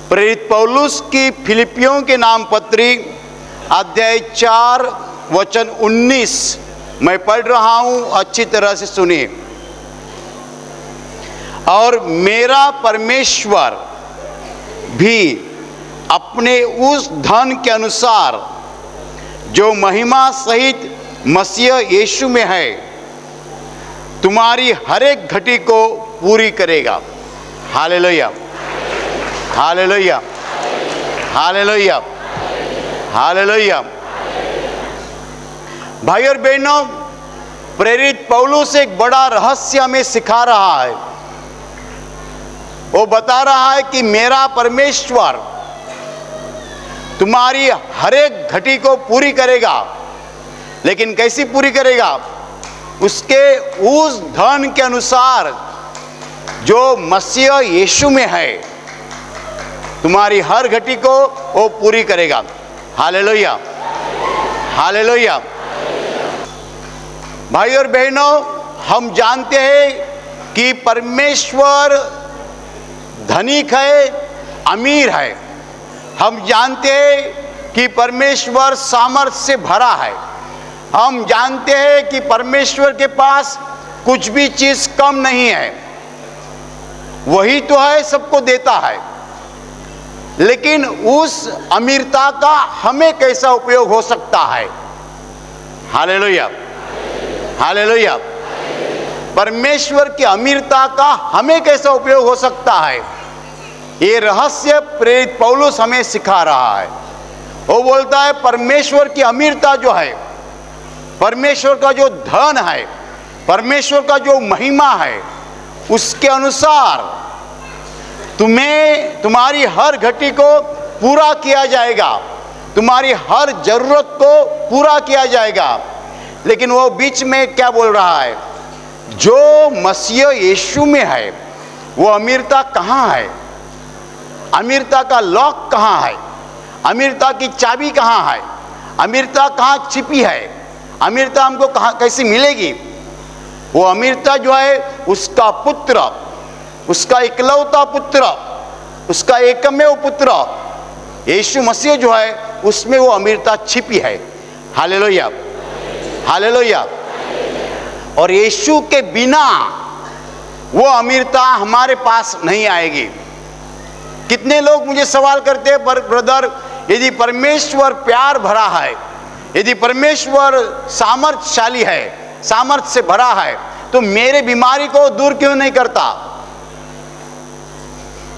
प्रेरित पौलुस की फिलिपियों के नाम पत्री अध्याय 4 वचन 19 मैं पढ़ रहा हूं, अच्छी तरह से सुनिए। और मेरा परमेश्वर भी अपने उस धन के अनुसार जो महिमा सहित मसीह यीशु में है, तुम्हारी हर एक घटी को पूरी करेगा। Hallelujah, hallelujah, hallelujah, hallelujah. भाई और बहनों, प्रेरित पौलुस एक बड़ा रहस्य हमें सिखा रहा है। वो बता रहा है कि मेरा परमेश्वर तुम्हारी हर एक घटी को पूरी करेगा। लेकिन कैसी पूरी करेगा? उसके उस धन के अनुसार जो मसीह यीशु में है, तुम्हारी हर घटी को वो पूरी करेगा। Hallelujah, hallelujah. भाई और बहनों, हम जानते हैं कि परमेश्वर धनिक है, अमीर है। हम जानते हैं कि परमेश्वर सामर्थ्य से भरा है। हम जानते हैं कि परमेश्वर के पास कुछ भी चीज कम नहीं है। वही तो है, सबको देता है। लेकिन उस अमीरता का हमें कैसा उपयोग हो सकता है? Hallelujah, hallelujah. परमेश्वर की अमीरता का हमें कैसा उपयोग हो सकता है? ये रहस्य प्रेरित पौलुस हमें सिखा रहा है। वो बोलता है परमेश्वर की अमीरता जो है, परमेश्वर का जो धन है, परमेश्वर का जो महिमा है, उसके अनुसार तुम्हें तुम्हारी हर घटी को पूरा किया जाएगा, तुम्हारी हर जरूरत को पूरा किया जाएगा। लेकिन वो बीच में क्या बोल रहा है? जो मसीह यीशु में है, वो अमीरता कहाँ है? अमीरता का लॉक कहाँ है? अमीरता की चाबी कहाँ है? अमीरता कहाँ छिपी है? अमीरता हमको कहाँ कैसे मिलेगी? वो अमीरता जो है उसका पुत्र, उसका इकलौता पुत्र, उसका एकमेव पुत्र यीशु मसीह जो है, उसमें वो अमीरता छिपी है। Hallelujah, hallelujah. और यीशु के बिना वो अमीरता हमारे पास नहीं आएगी। कितने लोग मुझे सवाल करते हैं, ब्रदर, यदि परमेश्वर प्यार भरा है, यदि परमेश्वर सामर्थ्यशाली है, सामर्थ्य से भरा है, तो मेरे बीमारी को दूर क्यों नहीं करता?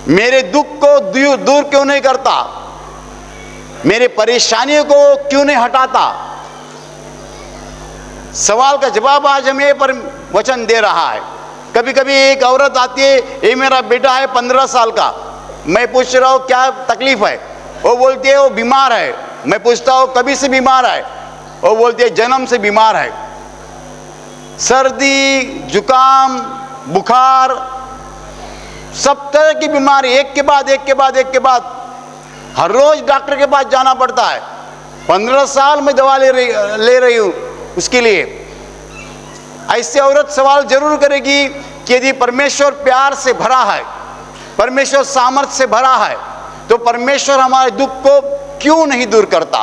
मेरे दुख को दूर क्यों नहीं करता? मेरे परेशानियों को क्यों नहीं हटाता? सवाल का जवाब आज हमें पर वचन दे रहा है। कभी कभी एक औरत आती है, ये मेरा बेटा है 15 साल का, मैं पूछ रहा हूँ क्या तकलीफ है? वो बोलती है वो बीमार है। मैं पूछता हूँ कभी से बीमार है? वो बोलती है जन्म से बीमार है। सर्दी, जुकाम, बुखार, सब तरह की बीमारी एक के बाद एक के बाद एक के बाद, हर रोज डॉक्टर के पास जाना पड़ता है। 15 साल में दवा ले रही हूँ उसके लिए। ऐसे औरत सवाल जरूर करेगी कि यदि परमेश्वर प्यार से भरा है, परमेश्वर सामर्थ्य से भरा है, तो परमेश्वर हमारे दुख को क्यों नहीं दूर करता?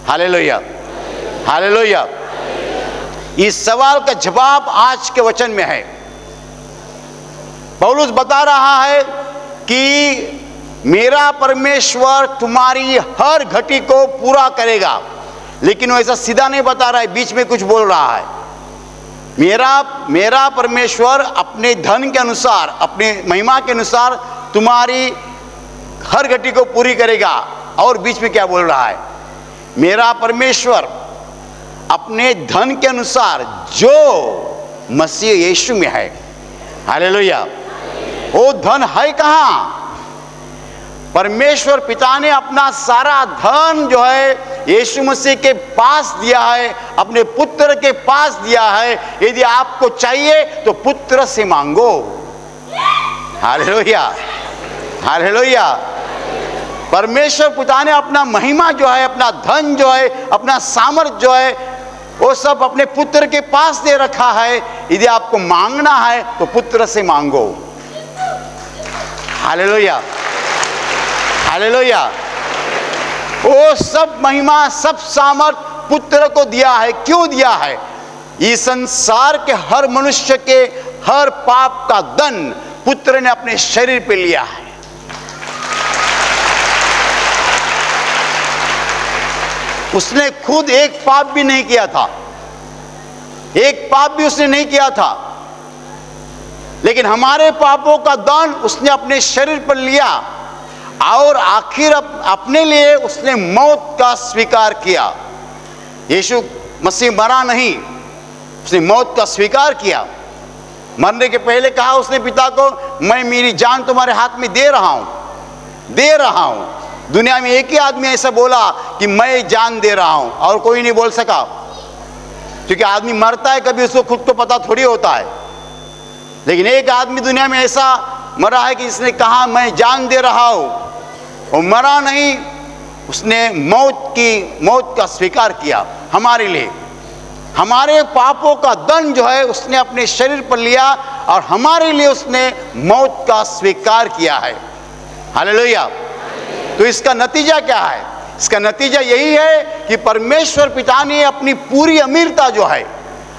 Hallelujah, hallelujah. इस सवाल का जवाब आज के वचन में है। पौलुस बता रहा है कि मेरा परमेश्वर तुम्हारी हर घटी को पूरा करेगा। लेकिन वो ऐसा सीधा नहीं बता रहा है, बीच में कुछ बोल रहा है। मेरा परमेश्वर अपने धन के अनुसार, अपने महिमा के अनुसार तुम्हारी हर घटी को पूरी करेगा। और बीच में क्या बोल रहा है? मेरा परमेश्वर अपने धन के अनुसार जो मसीह यीशु में है। हालेलुया। वो धन है कहाँ? परमेश्वर पिता ने अपना सारा धन जो है यीशु मसीह के पास दिया है, अपने पुत्र के पास दिया है। यदि आपको चाहिए तो पुत्र से मांगो। Hallelujah, hallelujah. परमेश्वर पिता ने अपना महिमा जो है, अपना धन जो है, अपना सामर्थ्य जो है, वो सब अपने पुत्र के पास दे रखा है। यदि आपको मांगना है तो पुत्र से मांगो। Hallelujah, hallelujah. वो सब महिमा, सब सामर्थ पुत्र को दिया है। क्यों दिया है? इस संसार के हर मनुष्य के हर पाप का दंड पुत्र ने अपने शरीर पे लिया है। उसने खुद एक पाप भी नहीं किया था, एक पाप भी उसने नहीं किया था, लेकिन हमारे पापों का दंड उसने अपने शरीर पर लिया और आखिर अपने लिए उसने मौत का स्वीकार किया। यीशु मसीह मरा नहीं, उसने मौत का स्वीकार किया। मरने के पहले कहा उसने पिता को, मैं मेरी जान तुम्हारे हाथ में दे रहा हूं। दुनिया में एक ही आदमी ऐसा बोला कि मैं जान दे रहा हूं, और कोई नहीं बोल सका, क्योंकि आदमी मरता है कभी उसको खुद को पता थोड़ी होता है। लेकिन एक आदमी दुनिया में ऐसा मरा है कि जिसने कहा मैं जान दे रहा हूं, वो मरा नहीं, उसने मौत का स्वीकार किया हमारे लिए। हमारे पापों का दंड जो है उसने अपने शरीर पर लिया और हमारे लिए उसने मौत का स्वीकार किया है। हालेलुया। तो इसका नतीजा क्या है? इसका नतीजा यही है कि परमेश्वर पिता ने अपनी पूरी अमीरता जो है,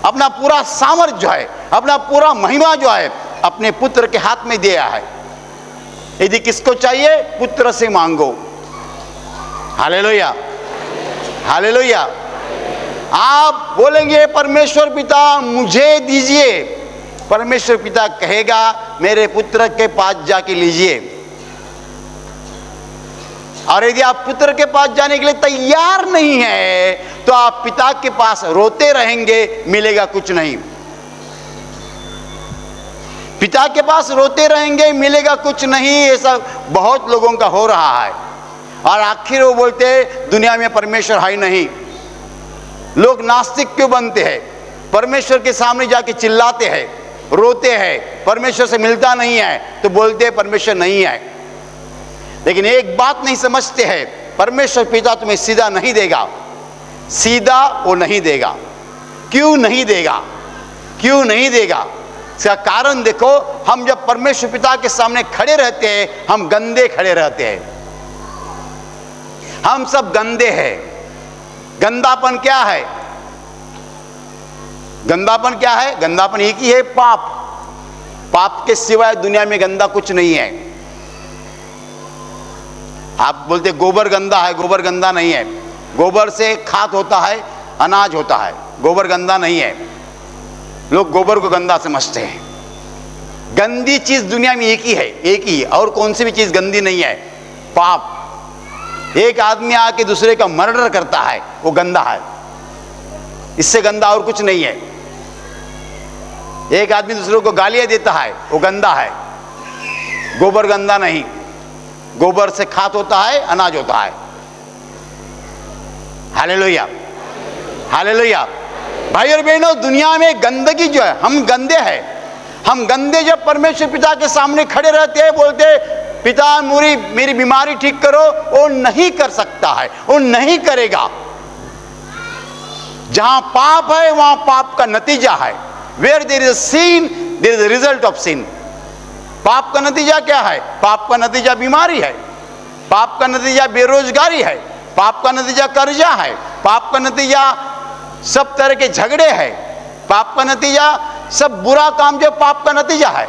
अपना पूरा सामर्थ जो है, अपना पूरा महिमा जो है अपने पुत्र के हाथ में दिया है। यदि किसको चाहिए, पुत्र से मांगो। Hallelujah, hallelujah. आप बोलेंगे परमेश्वर पिता मुझे दीजिए, परमेश्वर पिता कहेगा मेरे पुत्र के पास जाके लीजिए। और यदि आप पुत्र के पास जाने के लिए तैयार नहीं है तो आप पिता के पास रोते रहेंगे, मिलेगा कुछ नहीं। पिता के पास रोते रहेंगे, मिलेगा कुछ नहीं। ऐसा बहुत लोगों का हो रहा है। और आखिर वो बोलते हैं दुनिया में परमेश्वर है नहीं। लोग नास्तिक क्यों बनते हैं? परमेश्वर के सामने जाके चिल्लाते हैं, रोते हैं, परमेश्वर से मिलता नहीं है तो बोलते हैं परमेश्वर नहीं है। लेकिन एक बात नहीं समझते हैं, परमेश्वर पिता तुम्हें सीधा नहीं देगा, सीधा वो नहीं देगा। क्यों नहीं देगा? क्यों नहीं देगा? इसका कारण देखो, हम जब परमेश्वर पिता के सामने खड़े रहते हैं हम गंदे खड़े रहते हैं। हम सब गंदे हैं। गंदापन क्या है? गंदापन क्या है? गंदापन एक ही है, पाप। पाप के सिवाय दुनिया में गंदा कुछ नहीं है। आप बोलते गोबर गंदा है, गोबर गंदा नहीं है। गोबर से खाद होता है, अनाज होता है, गोबर गंदा नहीं है। लोग गोबर को गंदा समझते हैं। गंदी चीज दुनिया में एक ही है, एक ही, और कौन सी भी चीज गंदी नहीं है, पाप। एक आदमी आके दूसरे का मर्डर करता है, वो गंदा है, इससे गंदा और कुछ नहीं है। एक आदमी दूसरे को गालियां देता है, वो गंदा है। गोबर गंदा नहीं, गोबर से खाद होता है, अनाज होता है। Hallelujah, hallelujah. भाई और बहनों, दुनिया में गंदगी जो है, हम गंदे हैं। हम गंदे जब परमेश्वर पिता के सामने खड़े रहते हैं, बोलते पिता मेरी बीमारी ठीक करो, वो नहीं कर सकता है, वो नहीं करेगा। जहां पाप है वहां पाप का नतीजा है। Where there is sin, there is result of sin। पाप का नतीजा क्या है? पाप का नतीजा बीमारी है, पाप का नतीजा बेरोजगारी है, पाप का नतीजा कर्जा है, पाप का नतीजा सब तरह के झगड़े हैं, पाप का नतीजा सब बुरा काम जो पाप का नतीजा है।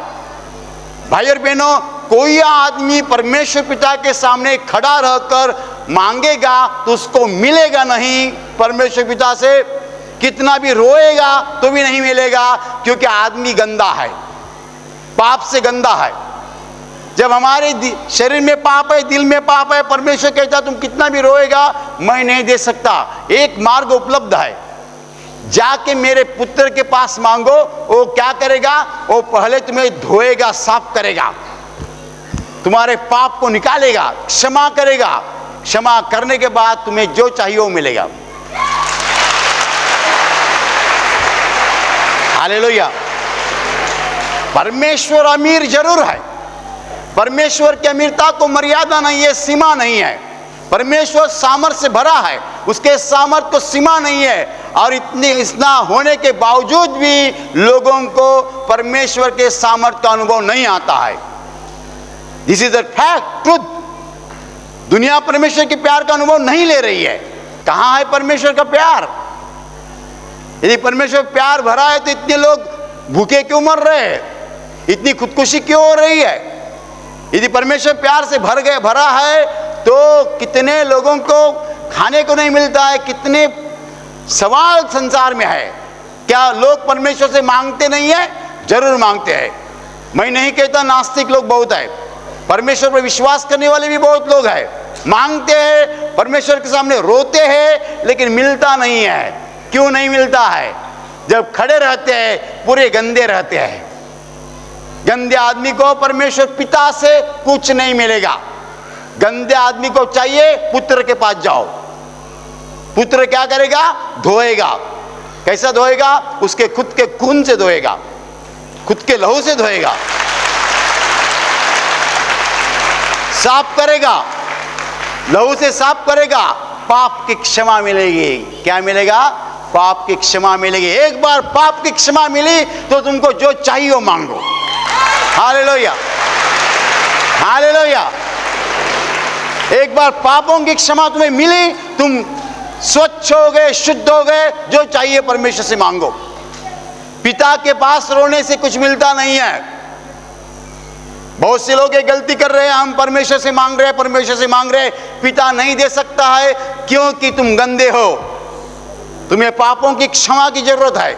भाई और बहनों, कोई आदमी परमेश्वर पिता के सामने खड़ा रहकर मांगेगा तो उसको मिलेगा नहीं। परमेश्वर पिता से कितना भी रोएगा तो भी नहीं मिलेगा, क्योंकि आदमी गंदा है, पाप से गंदा है। जब हमारे शरीर में पाप है, दिल में पाप है, परमेश्वर कहता तुम कितना भी रोएगा मैं नहीं दे सकता। एक मार्ग उपलब्ध है, जाके मेरे पुत्र के पास मांगो। वो क्या करेगा? वो पहले तुम्हें धोएगा, साफ करेगा, तुम्हारे पाप को निकालेगा, क्षमा करेगा। क्षमा करने के बाद तुम्हें जो चाहिए वो मिलेगा। हालेलुया। परमेश्वर अमीर जरूर है, परमेश्वर की अमीरता को मर्यादा नहीं है, सीमा नहीं है। परमेश्वर सामर्थ से भरा है, उसके सामर्थ को सीमा नहीं है। और इतना होने के बावजूद भी लोगों को परमेश्वर के सामर्थ का अनुभव नहीं आता है। This is the fact, truth. दुनिया परमेश्वर के प्यार का अनुभव नहीं ले रही है। कहाँ है परमेश्वर का प्यार? यदि परमेश्वर प्यार भरा है तो इतने लोग भूखे क्यों मर रहे हैं? इतनी खुदकुशी क्यों हो रही है? यदि परमेश्वर प्यार से भरा है तो कितने लोगों को खाने को नहीं मिलता है, कितने सवाल संसार में है। क्या लोग परमेश्वर से मांगते नहीं है? जरूर मांगते हैं। मैं नहीं कहता नास्तिक लोग बहुत है, परमेश्वर पर विश्वास करने वाले भी बहुत लोग हैं, मांगते हैं, परमेश्वर के सामने रोते हैं, लेकिन मिलता नहीं है। क्यों नहीं मिलता है? जब खड़े रहते हैं पूरे गंदे रहते हैं। गंदे आदमी को परमेश्वर पिता से कुछ नहीं मिलेगा। गंदे आदमी को चाहिए पुत्र के पास जाओ। पुत्र क्या करेगा? धोएगा। कैसा धोएगा? उसके खुद के खून से धोएगा, खुद के लहू से धोएगा, साफ करेगा, लहू से साफ करेगा, पाप की क्षमा मिलेगी। क्या मिलेगा? पाप की क्षमा मिलेगी। एक बार पाप की क्षमा मिली तो तुमको जो चाहिए वो मांगो। Hallelujah, hallelujah. एक बार पापों की क्षमा तुम्हें मिली, तुम स्वच्छ हो गए, शुद्ध हो गए, जो चाहिए परमेश्वर से मांगो। पिता के पास रोने से कुछ मिलता नहीं है। बहुत से लोग ये गलती कर रहे हैं, हम परमेश्वर से मांग रहे हैं, परमेश्वर से मांग रहे हैं, पिता नहीं दे सकता है क्योंकि तुम गंदे हो। तुम्हें पापों की क्षमा की जरूरत है।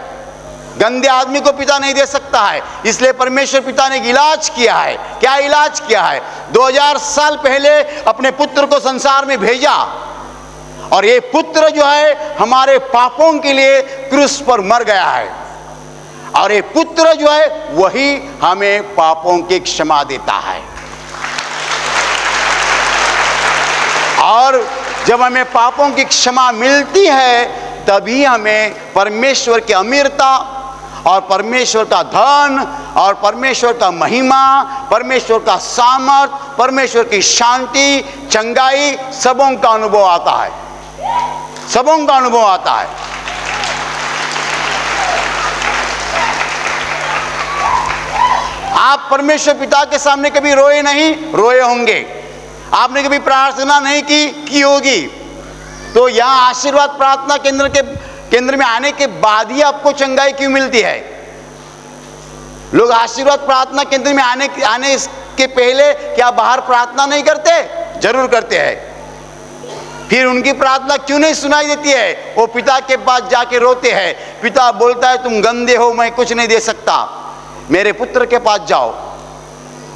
गंदे आदमी को पिता नहीं दे सकता है, इसलिए परमेश्वर पिता ने इलाज किया है। क्या इलाज किया है? 2000 साल पहले अपने पुत्र को संसार में भेजा, और ये पुत्र जो है हमारे पापों के लिए क्रूस पर मर गया है, और ये पुत्र जो है वही हमें पापों की क्षमा देता है। और जब हमें पापों की क्षमा मिलती है तभी हमें परमेश्वर की अमीरता और परमेश्वर का धन और परमेश्वर का महिमा, परमेश्वर का सामर्थ, परमेश्वर की शांति, चंगाई, सबों का अनुभव आता है। सबों का अनुभव आता है। आप परमेश्वर पिता के सामने कभी रोए नहीं? रोए होंगे। आपने कभी प्रार्थना नहीं की होगी। तो यहां आशीर्वाद प्रार्थना केंद्र में आने के बाद ही आपको चंगाई क्यों मिलती है? लोग आशीर्वाद प्रार्थना केंद्र में आने के पहले क्या बाहर प्रार्थना नहीं करते? जरूर करते हैं। फिर उनकी प्रार्थना क्यों नहीं सुनाई देती है? वो पिता के पास जाके रोते हैं। पिता बोलता है तुम गंदे हो, मैं कुछ नहीं दे सकता, मेरे पुत्र के पास जाओ।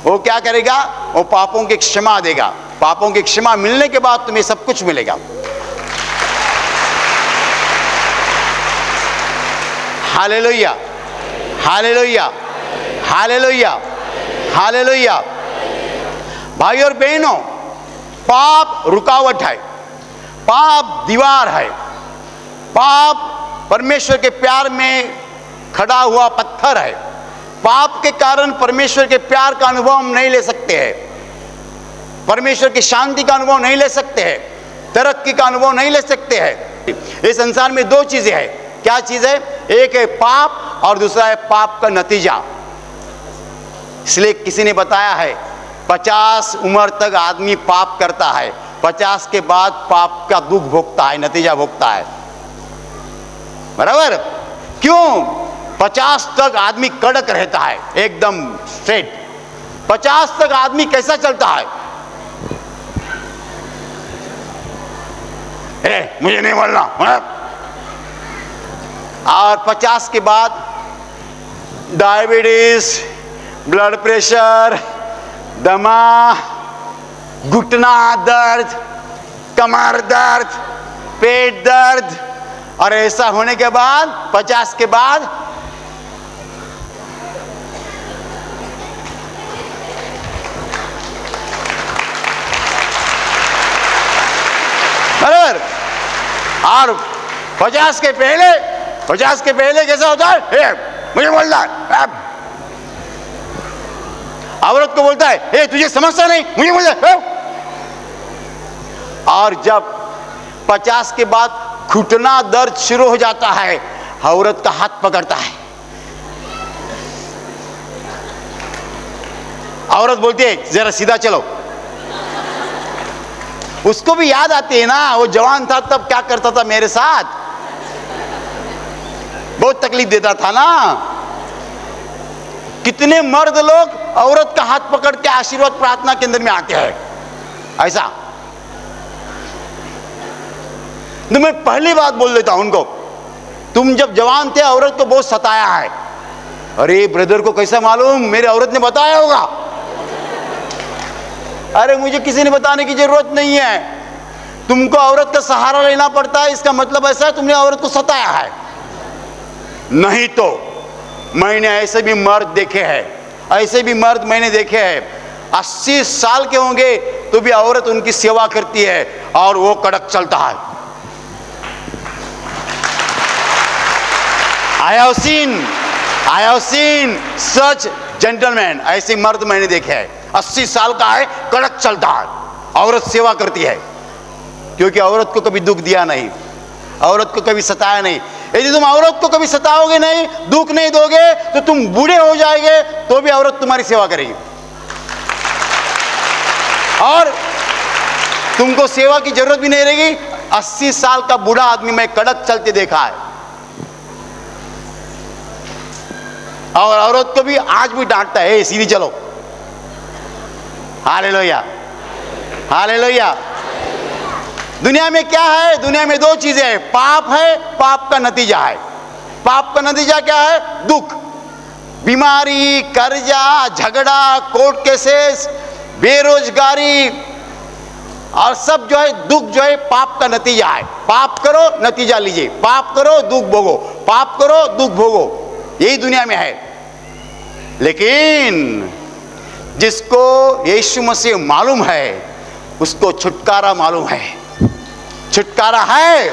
वो क्या करेगा? वो पापों की क्षमा देगा। पापों की क्षमा मिलने के बाद तुम्हें सब कुछ मिलेगा। Hallelujah, hallelujah, hallelujah, hallelujah. भाई और बहनों, पाप रुकावट है, पाप दीवार है, पाप परमेश्वर के प्यार में खड़ा हुआ पत्थर है। पाप के कारण परमेश्वर के प्यार का अनुभव हम नहीं ले सकते हैं, परमेश्वर की शांति का अनुभव नहीं ले सकते हैं, तरक्की का अनुभव नहीं ले सकते हैं। इस संसार में दो चीजें हैं। क्या चीज है? एक है पाप और दूसरा है पाप का नतीजा। इसलिए किसी ने बताया है 50 उम्र तक आदमी पाप करता है, 50 के बाद पाप का दुख भोगता है, नतीजा भोगता है। बराबर? क्यों? 50 तक आदमी कड़क रहता है, एकदम स्ट्रेट। 50 तक आदमी कैसा चलता है? मुझे नहीं बोलना। और 50 के बाद डायबिटीज, ब्लड प्रेशर, दमा, घुटना दर्द, कमर दर्द, पेट दर्द, और ऐसा होने के बाद 50 के बाद बराबर। और 50 के पहले कैसा होता है? मुझे बोलता है, औरत को बोलता है तुझे समझता नहीं, मुझे बोलता है। और जब 50 के बाद घुटना दर्द शुरू हो जाता है, औरत का हाथ पकड़ता है। औरत बोलती है जरा सीधा चलो। उसको भी याद आती है ना, वो जवान था तब क्या करता था मेरे साथ, बहुत तकलीफ देता था ना। कितने मर्द लोग औरत का हाथ पकड़ के आशीर्वाद प्रार्थना केंद्र में आते हैं, ऐसा। तो मैं पहली बात बोल देता हूं उनको, तुम जब जवान थे औरत को बहुत सताया है। अरे ब्रदर को कैसा मालूम, मेरी औरत ने बताया होगा। अरे मुझे किसी ने बताने की जरूरत नहीं है, तुमको औरत का सहारा लेना पड़ता है, इसका मतलब ऐसा है तुमने औरत को सताया है। नहीं तो मैंने ऐसे भी मर्द देखे हैं, ऐसे भी मर्द मैंने देखे हैं 80 साल के होंगे तो भी औरत उनकी सेवा करती है और वो कड़क चलता है। I have seen such gentlemen, ऐसे मर्द मैंने देखे हैं 80 साल का है, कड़क चलता है, औरत सेवा करती है, क्योंकि औरत को कभी दुख दिया नहीं, औरत को कभी सताया नहीं। यदि तुम औरत को कभी सताओगे नहीं, दुख नहीं दोगे, तो तुम बूढ़े हो जाएंगे तो भी औरत तुम्हारी सेवा करेगी। और तुमको सेवा की जरूरत भी नहीं रहेगी। 80 साल का बूढ़ा आदमी मैं कड़क चलते देखा है, और औरत को भी आज भी डांटता है, सीधी चलो। Hallelujah, hallelujah. दुनिया में क्या है? दुनिया में दो चीजें हैं, पाप है, पाप का नतीजा है। पाप का नतीजा क्या है? दुख, बीमारी, कर्जा, झगड़ा, कोर्ट केसेस, बेरोजगारी, और सब जो है दुख जो है पाप का नतीजा है। पाप करो नतीजा लीजिए, पाप करो दुख भोगो, पाप करो दुख भोगो, यही दुनिया में है। लेकिन जिसको यीशु मसीह मालूम है उसको छुटकारा मालूम है, छुटकारा है,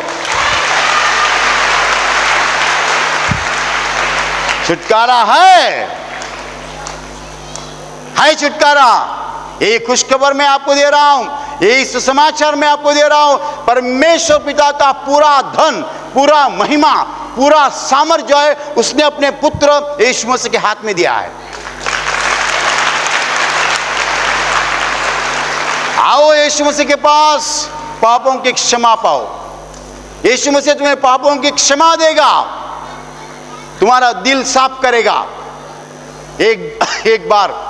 छुटकारा है छुटकारा। यही खुशखबर मैं आपको दे रहा हूं, यही सुसमाचार मैं आपको दे रहा हूं। परमेश्वर पिता का पूरा धन, पूरा महिमा, पूरा सामर्थ जो है उसने अपने पुत्र यीशु मसीह के हाथ में दिया है। आओ यीशु मसीह के पास, पापों की क्षमा पाओ। यीशु मसीह तुम्हें पापों की क्षमा देगा, तुम्हारा दिल साफ करेगा। एक बार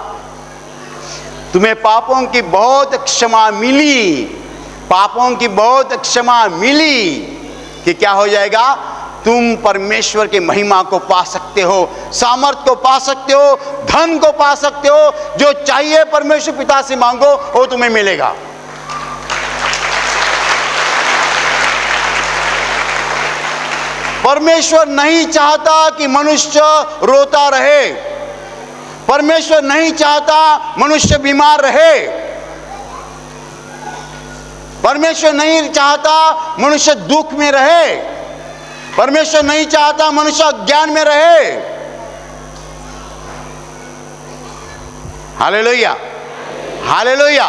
तुम्हें पापों की बहुत क्षमा मिली, पापों की बहुत क्षमा मिली कि क्या हो जाएगा? तुम परमेश्वर के महिमा को पा सकते हो, सामर्थ को पा सकते हो, धन को पा सकते हो। जो चाहिए परमेश्वर पिता से मांगो, वो तुम्हें मिलेगा। परमेश्वर नहीं चाहता कि मनुष्य रोता रहे, परमेश्वर नहीं चाहता मनुष्य बीमार रहे, परमेश्वर नहीं चाहता मनुष्य दुख में रहे, परमेश्वर नहीं चाहता मनुष्य अज्ञान में रहे। Hallelujah, hallelujah.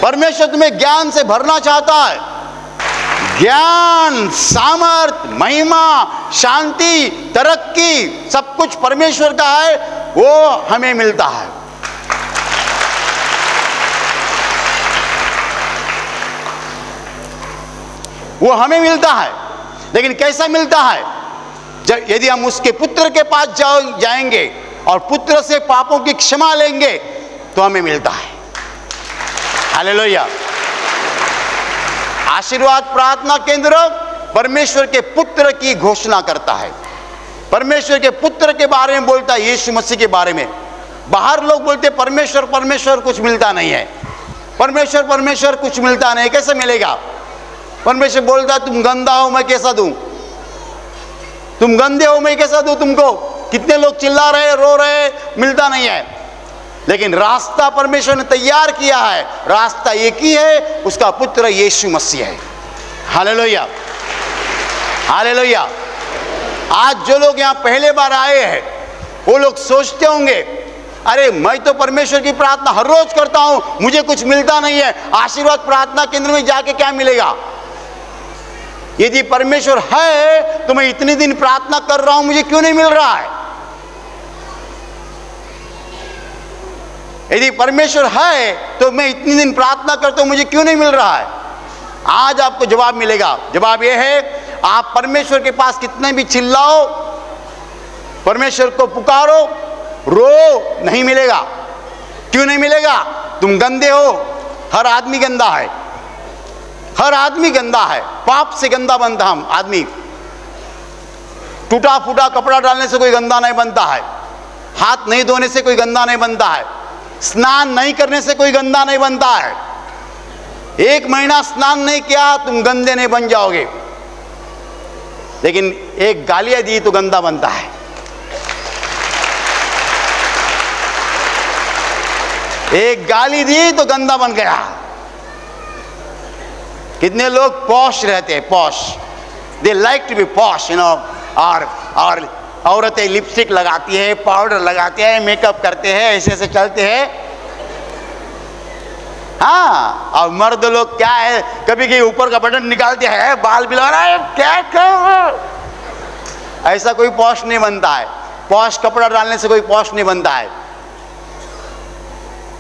परमेश्वर तुम्हें ज्ञान से भरना चाहता है। ज्ञान, सामर्थ, महिमा, शांति, तरक्की, सब कुछ परमेश्वर का है, वो हमें मिलता है। वो हमें मिलता है, लेकिन कैसा मिलता है? जब यदि हम उसके पुत्र के पास जाएंगे और पुत्र से पापों की क्षमा लेंगे तो हमें मिलता है। हालेलुया। आशीर्वाद प्रार्थना केंद्र परमेश्वर के पुत्र की घोषणा करता है, परमेश्वर के पुत्र के बारे में बोलता है, यीशु मसीह के बारे में। बाहर लोग बोलते परमेश्वर परमेश्वर, कुछ मिलता नहीं है, परमेश्वर परमेश्वर कुछ मिलता नहीं। कैसे मिलेगा? परमेश्वर बोलता है तुम गंदा हो मैं कैसा दूं, तुम गंदे हो मैं कैसा दूं तुमको। कितने लोग चिल्ला रहे, रो रहे, मिलता नहीं है। लेकिन रास्ता परमेश्वर ने तैयार किया है, रास्ता एक ही है, उसका पुत्र यीशु मसीह है। Hallelujah, hallelujah. आज जो लोग यहाँ पहले बार आए हैं वो लोग सोचते होंगे, अरे मैं तो परमेश्वर की प्रार्थना हर रोज करता हूं, मुझे कुछ मिलता नहीं है, आशीर्वाद प्रार्थना केंद्र में जाके क्या मिलेगा? यदि परमेश्वर है तो मैं इतने दिन प्रार्थना कर रहा हूं, मुझे क्यों नहीं मिल रहा है? यदि परमेश्वर है तो मैं इतनी दिन प्रार्थना करता हूं, मुझे क्यों नहीं मिल रहा है? आज आपको जवाब मिलेगा। जवाब यह है, आप परमेश्वर के पास कितने भी चिल्लाओ, परमेश्वर को पुकारो, रो, नहीं मिलेगा। क्यों नहीं मिलेगा? तुम गंदे हो। हर आदमी गंदा है, हर आदमी गंदा है। पाप से गंदा बनता हम आदमी। टूटा फूटा कपड़ा डालने से कोई गंदा नहीं बनता है, हाथ नहीं धोने से कोई गंदा नहीं बनता है, स्नान नहीं करने से कोई गंदा नहीं बनता है। 1 महीना स्नान नहीं किया तुम गंदे नहीं बन जाओगे, लेकिन एक गालियां दी तो गंदा बनता है। एक गाली दी तो गंदा बन गया। कितने लोग पॉश रहते हैं, posh, they like to be posh, you know. और औरतें लिपस्टिक लगाती है, पाउडर लगाते हैं, मेकअप करते हैं, ऐसे ऐसे चलते हैं। हाँ, और मर्द लोग क्या है, कभी कभी ऊपर का बटन निकालते हैं, बाल बिला रहा है, क्या क्या। ऐसा कोई पॉश नहीं बनता है। पॉश कपड़ा डालने से कोई पॉश नहीं बनता है।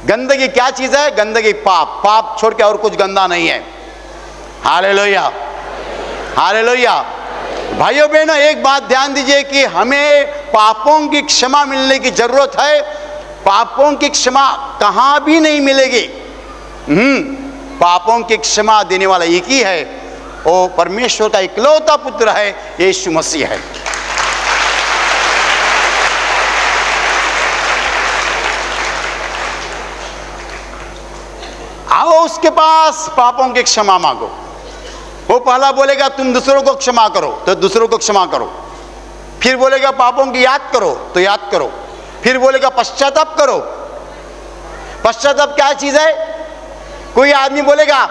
गंदगी क्या चीज है? गंदगी पाप। पाप छोड़ के और कुछ गंदा नहीं है। Hallelujah, hallelujah. भाइयों बहनों, एक बात ध्यान दीजिए कि हमें पापों की क्षमा मिलने की जरूरत है। पापों की क्षमा कहां भी नहीं मिलेगी। पापों की क्षमा देने वाला एक ही है, वो परमेश्वर का इकलौता पुत्र है, यीशु मसीह है। आओ उसके पास, पापों की क्षमा मांगो। वो पहला बोलेगा तुम दूसरों को क्षमा करो, तो दूसरों को क्षमा करो। फिर बोलेगा पापों की याद करो, तो याद करो। फिर बोलेगा पश्चाताप करो। पश्चाताप क्या चीज है? कोई आदमी बोलेगा,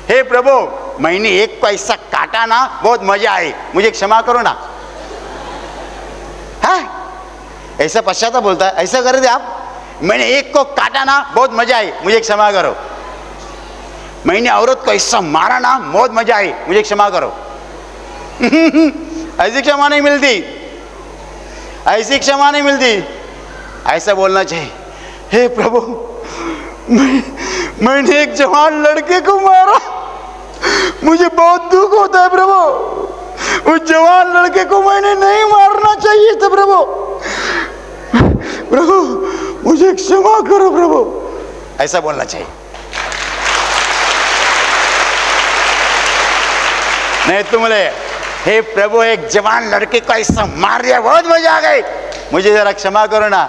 हे प्रभु मैंने एक को ऐसा काटा ना, बहुत मजा आई, मुझे क्षमा करो ना। है ऐसा पश्चाताप बोलता है? ऐसा कर दे आप, मैंने एक को काटा ना, बहुत मजा आई, मुझे क्षमा करो। मैंने औरत को ऐसा मारा ना, बहुत मजा आई, मुझे क्षमा करो। ऐसी क्षमा नहीं मिलती, ऐसी क्षमा नहीं मिलती। ऐसा बोलना चाहिए, हे प्रभु मैंने एक जवान लड़के को मारा, मुझे बहुत दुख होता है प्रभु। उस जवान लड़के को मैंने नहीं मारना चाहिए था प्रभु। प्रभु मुझे क्षमा करो प्रभु। ऐसा बोलना चाहिए। नहीं तुम बोले, हे प्रभु एक जवान लड़के को ऐसा मार दिया, बहुत मजा आ गई, मुझे जरा क्षमा करो ना।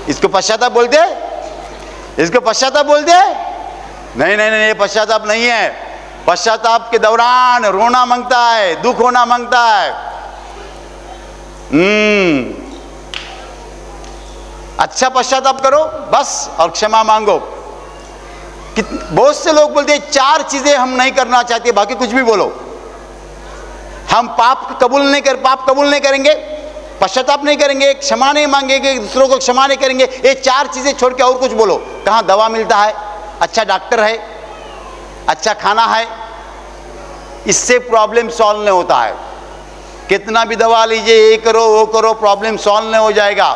इसको पश्चाताप बोलते? इसको पश्चाताप बोलते? नहीं नहीं नहीं, ये पश्चाताप नहीं है। पश्चाताप के दौरान रोना मांगता है, दुख होना मांगता है। अच्छा पश्चाताप करो बस, और क्षमा मांगो। बहुत से लोग बोलते हैं 4 चीजें हम नहीं करना चाहते, बाकी कुछ भी बोलो। हम पाप कबूल नहीं करेंगे, पश्चाताप नहीं करेंगे, क्षमा नहीं मांगेंगे, दूसरों को क्षमा नहीं करेंगे। ये 4 चीजें छोड़ के और कुछ बोलो। कहाँ दवा मिलता है, अच्छा डॉक्टर है, अच्छा खाना है, इससे प्रॉब्लम सॉल्व नहीं होता है। कितना भी दवा लीजिए, ये करो वो करो, प्रॉब्लम सॉल्व नहीं हो जाएगा।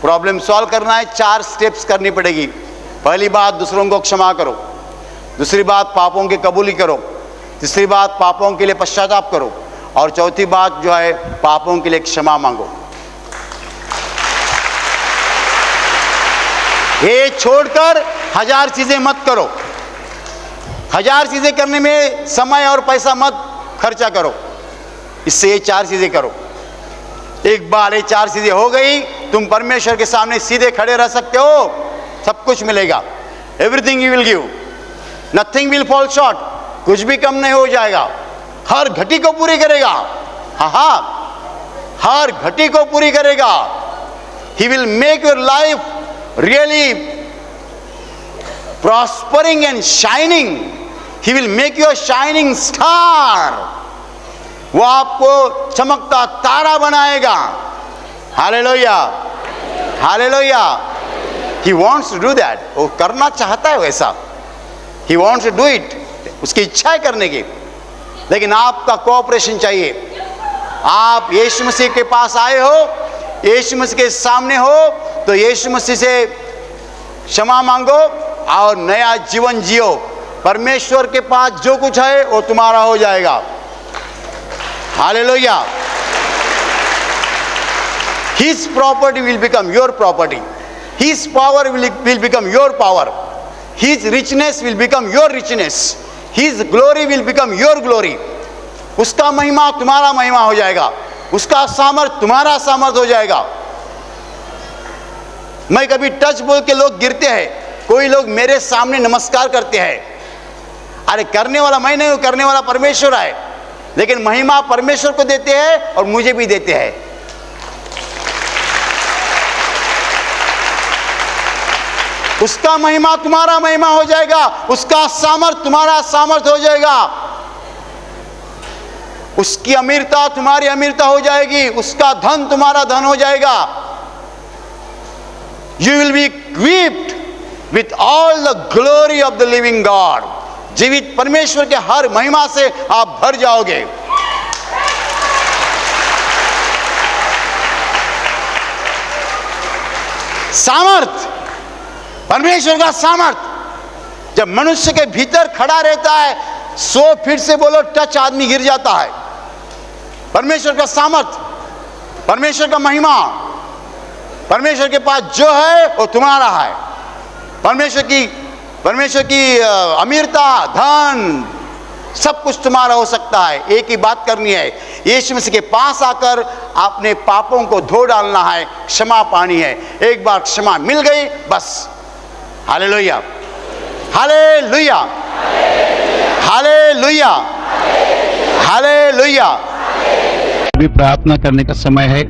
प्रॉब्लम सॉल्व करना है, 4 स्टेप्स करनी पड़ेगी। पहली बात, दूसरों को क्षमा करो। दूसरी बात, पापों की कबूली करो। तीसरी बात, पापों के लिए पश्चाताप करो। और चौथी बात जो है, पापों के लिए क्षमा मांगो। ये छोड़कर 1000 चीजें मत करो। 1000 चीजें करने में समय और पैसा मत खर्चा करो। इससे ये 4 चीजें करो। एक बार ये 4 चीजें हो गई, तुम परमेश्वर के सामने सीधे खड़े रह सकते हो। सब कुछ मिलेगा। Everything he will give, nothing will fall short. कुछ भी कम नहीं हो जाएगा। हर घटी को पूरी करेगा। हाँ, हर घटी को पूरी करेगा। He will make your life really prospering and shining. He will make your shining star. वो आपको चमकता तारा बनाएगा। Hallelujah, hallelujah. He wants to do that. वो करना चाहता है वैसा। He wants to do it. उसकी इच्छा है करने की, लेकिन आपका कोऑपरेशन चाहिए। आप यीशु मसीह के पास आए हो, यीशु मसीह के सामने हो, तो यीशु मसीह से क्षमा मांगो और नया जीवन जियो। परमेश्वर के पास जो कुछ है वो तुम्हारा हो जाएगा। Hallelujah. His property will become your property. His power will become your power. His richness will become your richness. His glory will become your glory. उसका महिमा तुम्हारा महिमा हो जाएगा, उसका सामर्थ तुम्हारा सामर्थ हो जाएगा। मैं कभी टच बोल के लोग गिरते हैं, कोई लोग मेरे सामने नमस्कार करते हैं। अरे करने वाला मैं नहीं हूं, करने वाला परमेश्वर है, लेकिन महिमा परमेश्वर को देते हैं और मुझे भी देते हैं। उसका महिमा तुम्हारा महिमा हो जाएगा, उसका सामर्थ तुम्हारा सामर्थ हो जाएगा, उसकी अमीरता तुम्हारी अमीरता हो जाएगी, उसका धन तुम्हारा धन हो जाएगा। You will be equipped with all the glory of the living God. जीवित परमेश्वर के हर महिमा से आप भर जाओगे। सामर्थ, परमेश्वर का सामर्थ जब मनुष्य के भीतर खड़ा रहता है, 100 फीट से बोलो टच आदमी गिर जाता है। परमेश्वर का सामर्थ, परमेश्वर का महिमा, परमेश्वर के पास जो है वो तुम्हारा है। परमेश्वर की अमीरता, धन, सब कुछ तुम्हारा हो सकता है। एक ही बात करनी है, यीशु मसीह के पास आकर अपने पापों को धो डालना है, क्षमा पानी है। एक बार क्षमा मिल गई बस। Hallelujah, hallelujah, hallelujah, hallelujah. अभी प्रार्थना करने का समय है।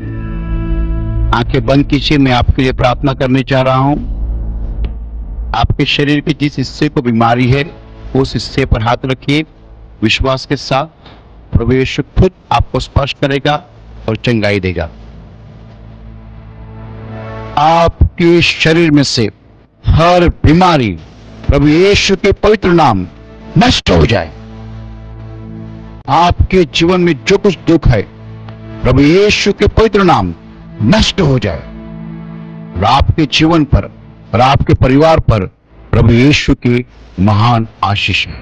आंखें बंद कीजिए। मैं आपके लिए प्रार्थना करने चाह रहा हूं। आपके शरीर के जिस हिस्से को बीमारी है उस हिस्से पर हाथ रखिए विश्वास के साथ। प्रभु यीशु खुद आपको स्पर्श करेगा और चंगाई देगा। आपके शरीर में से हर बीमारी प्रभु यीशु के पवित्र नाम नष्ट हो जाए। आपके जीवन में जो कुछ दुख है प्रभु यीशु के पवित्र नाम नष्ट हो जाए और आपके जीवन पर और आपके परिवार पर प्रभु यीशु की महान आशीष है।